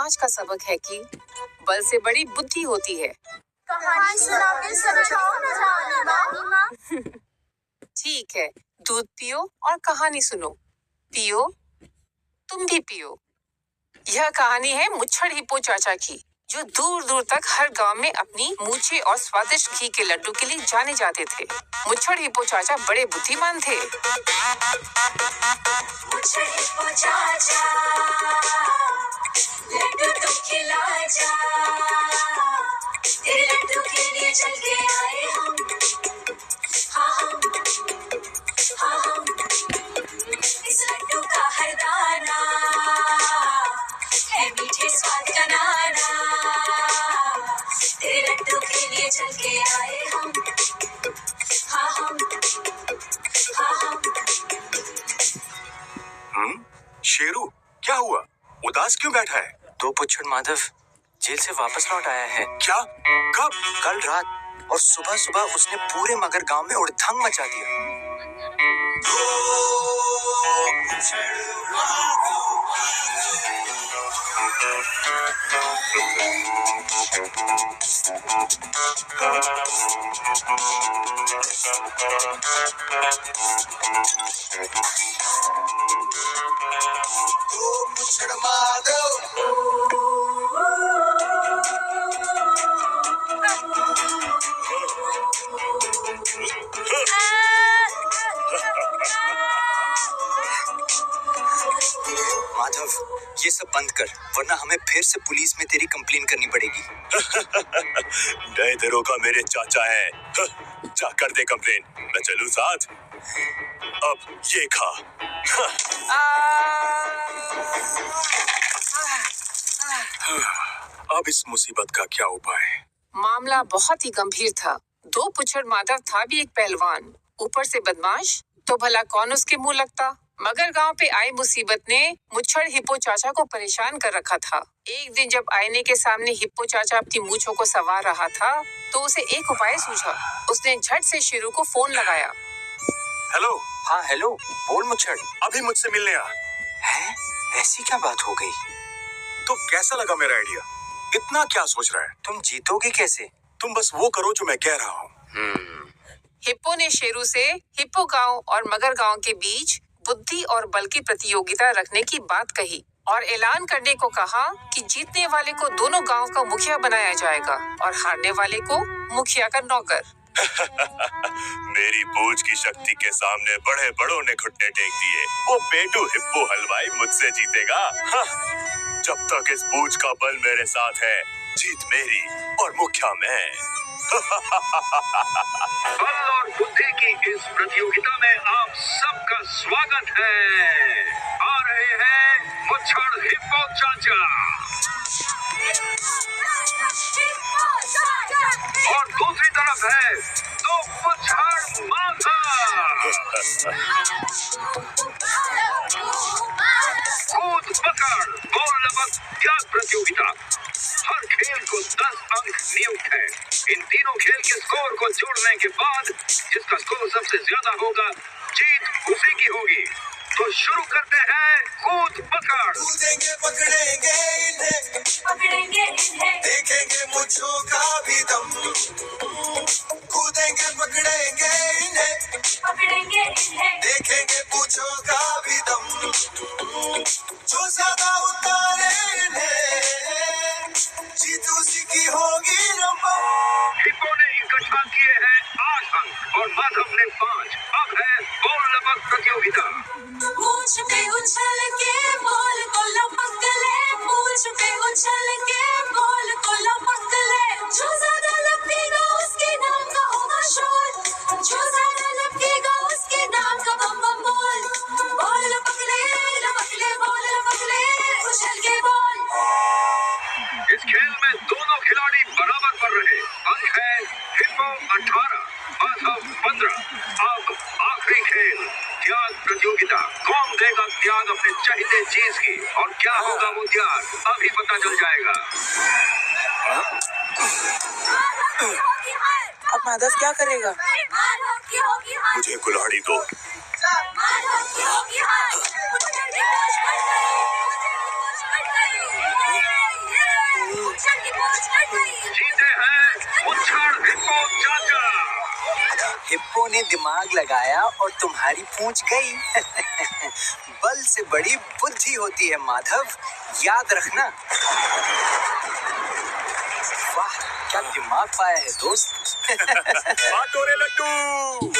आज का सबक है कि बल से बड़ी बुद्धि होती है। कहानी सुना के समझाओ ना रानी माँ। ठीक है, दूध पियो और कहानी सुनो। पियो, तुम भी पियो। यह कहानी है मुच्छड़ हिप्पो चाचा की, जो दूर दूर तक हर गांव में अपनी मूछे और स्वादिष्ट घी के लड्डू के लिए जाने जाते थे। मुच्छड़ हिप्पो चाचा बड़े बुद्धिमान थे। मुच्छड़ हिप्पो चाचा, लड्डू तुम खिला जा, तेरे लड्डू के लिए चल के आए हम। हाँ हम इस लड्डू का हर दाना है मीठे स्वाद का नाना, तेरे लड्डू के लिए चल के आए हम। हाँ हम शेरू, क्या हुआ? उदास क्यों बैठा है? दो पुच्छड़ माधव जेल से वापस लौट आया है। क्या? कब? कल रात, और सुबह सुबह उसने पूरे मगर गांव में उड़धंग मचा दिया। मुच्छड़ माधव, माधव, ये सब बंद कर, वरना हमें फिर से पुलिस में तेरी कंप्लेन करनी पड़ेगी। नए दरोगा मेरे चाचा है। जा कर दे कंप्लेन, मैं चलूं साथ। अब ये खा। अब इस मुसीबत का क्या उपाय? मामला बहुत ही गंभीर था। दो पुच्छड़ माधव था भी एक पहलवान, ऊपर से बदमाश, तो भला कौन उसके मुंह लगता। मगर गांव पे आई मुसीबत ने मुच्छड़ हिप्पो चाचा को परेशान कर रखा था। एक दिन जब आईने के सामने हिप्पो चाचा अपनी मूंछों को संवार रहा था, तो उसे एक उपाय सूझा। उसने झट से शेरू को फोन लगाया। हेलो। हाँ हेलो, बोल मुच्छड़। अभी मुझसे मिलने आ। है? ऐसी क्या बात हो गई? तो कैसा लगा मेरा आइडिया? इतना क्या सोच रहा है? तुम जीतोगे कैसे? तुम बस वो करो जो मैं कह रहा हूँ। हिप्पो ने शेरू से हिप्पो गांव और मगर गांव के बीच बुद्धि और बल की प्रतियोगिता रखने की बात कही और ऐलान करने को कहा कि जीतने वाले को दोनों गांव का मुखिया बनाया जाएगा और हारने वाले को मुखिया का नौकर। मेरी बूझ की शक्ति के सामने बड़े बड़ों ने घुटने टेक दिए। वो पेटू हिप्पो हलवाई मुझसे जीतेगा। हाँ, जब तक इस बूझ का बल मेरे साथ है, जीत मेरी और मुखिया मैं। बल और बुद्धि की इस प्रतियोगिता में आप सबका स्वागत है। आ रहे हैं मुच्छड़ हिप्पो चाचा और दूसरी तरफ है दो पुच्छड़ माधव। कूद पकड़ गोल लपक त्याग प्रतियोगिता। हर खेल को 10 अंक नियुक्त है। इन तीनों खेल के स्कोर को जोड़ने के बाद जिसका स्कोर सबसे ज्यादा होगा, जीत उसी की होगी। तो शुरू करते हैं कूद पकड़। कूदेंगे पकड़ेंगे इन्हें, देखेंगे मुझों का भी दम। कूदेंगे पकड़ेंगे इन्हें, देखेंगे पूछों का भी दम। जो ज्यादा उतारे इन्हें, जीत उसी की होगी रंबम। हिप्पो ने इकट्ठा किए हैं 8 अंक और माधव ने 5। अब है गोल लपक प्रतियोगिता। पूछ पे उछल के बॉल को लपक ले, पूछ पे उछल के बॉल को लपक ले। जो ज्यादा लपकेगा उसके नाम का होगा शोर, जो ज्यादा लपकेगा उसके नाम का बम बम बोल। बॉल लपक ले बॉल लपक ले, उछल के बॉल। इस खेल में दोनों खिलाड़ी बराबर पर रहे। अंक है हिप्पो 18, माधव 15। अब आखिरी खेल त्याग प्रतियोगिता। कौन देगा त्याग अपने चाहिए चीज की, और क्या होगा वो त्याग अभी पता चल जाएगा। अब माधव क्या करेगा? मुझे कुल्हाड़ी दो। की पूंछ कट गई। जीते हैं मुच्छड़ हिप्पो चाचा। हिप्पो ने दिमाग लगाया और तुम्हारी पूंछ गई। बल से बड़ी बुद्धि होती है माधव, याद रखना। वाह, क्या दिमाग पाया है दोस्त। बाटोरे लड्डू।